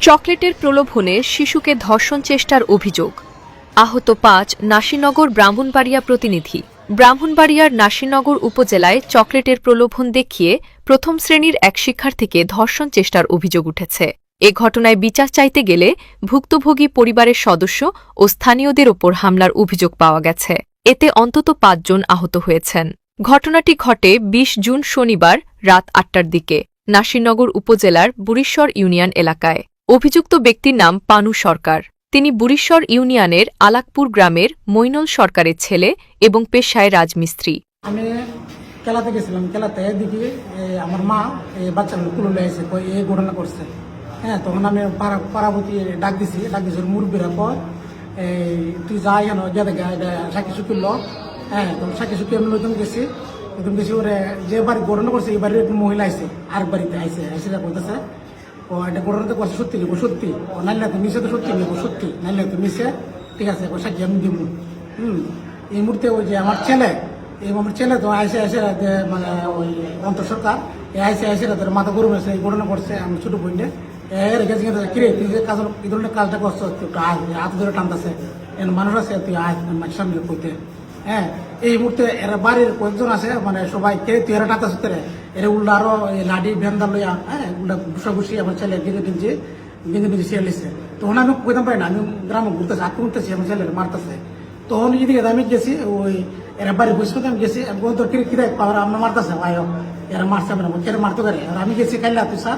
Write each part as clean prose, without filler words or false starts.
চকলেটের প্রলোভনে শিশুকে ধর্ষণ চেষ্টার অভিযোগ। আহত ৫ নাসিরনগর ব্রাহ্মণবাড়িয়া প্রতিনিধি। ব্রাহ্মণবাড়িয়ার নাসিরনগর উপজেলায় চকলেটের প্রলোভন দেখিয়ে প্রথম শ্রেণীর এক শিক্ষার্থীকে ধর্ষণ চেষ্টার অভিযোগ উঠেছে। এ ঘটনায় বিচার চাইতে গেলে ভুক্তভোগী পরিবারের সদস্য ও স্থানীয়দের ওপর হামলার অভিযোগ পাওয়া গেছে। এতে অন্তত ৫ জন আহত হয়েছেন। ঘটনাটি ঘটে ২০ জুন শনিবার রাত ৮টার দিকে নাসিরনগর উপজেলার বুড়িশ্বর ইউনিয়ন এলাকায়। অভিযুক্ত ব্যক্তির নাম পানু সরকার। তিনি বুড়িশ্বর ইউনিয়নের আলাকপুর গ্রামের মইনুল সরকারের ছেলে এবং পেশায় রাজমিস্ত্রি। আমি খেলাতে গেছিলাম, খেলাতে দেখি আমার মা বাচ্চাগুলো কুলে এসে এই ঘটনা করছে। হ্যাঁ, তখন আমি পাড়াপতি ডাক দিছি মুরব্বীরা কয় তুই যা কেন সাক্ষী সুখী ল। হ্যাঁ, তখন সাক্ষী সুখী আমি নতুন গেছি ওরে যে বাড়ি ঘটনা করছে এই বাড়ির একটু মহিলা আইসে আরেক বাড়িতে আইসে বলতেছে ও এটা ঘটনাতে করছে সত্যি নিবো সত্যি, ও নাইলে তো মিশে তো সত্যি নিবো সত্যি, নাইলে তো মিশে ঠিক আছে সাক্ষী আমি দিব। এই মুহূর্তে ওই যে আমার ছেলে তো আইসে মানে ওই অন্তর সরকার আইসে তাদের মাথা গরম হয়েছে এই ঘটনা করছে। আমি ছোট বোনটা রেখেছি কিরে তুই যে কাজ এই ধরনের কাজটা করছো একটু হাত ধরে টানতেছে মানুষ আছে তুই সামনে কইতে। হ্যাঁ, এই মুহূর্তে এরা বাড়ির কয়েকজন আছে মানে সবাই কে তুই এরা টানতেছে তোরে এরা উল্টা আরো লাঠি ভ্যান্ডার লইয়া হ্যাঁ উল্টা ঘুষাঘুষি আমার ছেলে গেঁজে শেয়ার লিছে। তখন আমি কইতাম পারি না, আমি গ্রামে ঘুরতেছি আত্ম উঠতেছি আমার ছেলে মারতেছে। তখন যদি আমি গেছি ওই এরা বাড়ি বসে আমি গেছি আমি তোর কিরে পাওয়ার আমরা মারতেছে ভাই এরা মারছে আমরা ছেলে মারতে পারে। আর আমি গেছি কাইলা তুই স্যার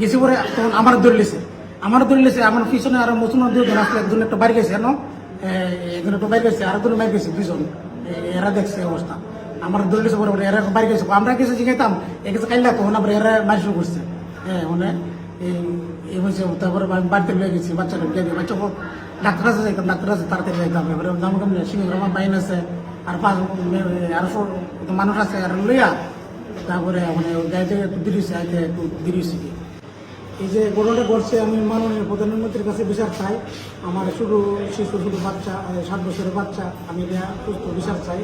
গেছি পরে তখন আমার ধরলেছে আমার পিছনে আর মুসলমান দুজন আসলে একজন একটা বাড়ি গেছে একজন একটা বাড়ি গেছে আর একজন বাড়ি গেছে দুজন। এরা দেখছে অবস্থা আমার ধরলেছে পরে এরা বাড়ি গেছে আমরা গেছে জিগাইতাম গেছে কাইলা তখন আমরা এরা মার শুরু করছে। হ্যাঁ, মানে এই হয়েছে। তারপরে আমি বাড়িতে লয়ে গেছি বাচ্চাটা বাচ্চা ডাক্তার আছে যাইতাম, ডাক্তার আছে তাড়াতাড়ি যাইতাম। এবারে জামা সিংহ আমার বাইন আছে আর আরো মানুষ আছে আর লইয়া তারপরে মানে গাড়িতে একটু দিরিছে আইতে একটু দিরিছে। এই যে ঘটনাটা ঘটছে আমি মাননীয় প্রধানমন্ত্রীর কাছে বিচার চাই। আমার শুধু বাচ্চা 7 বছরের বাচ্চা আমি সুস্থ বিচার চাই।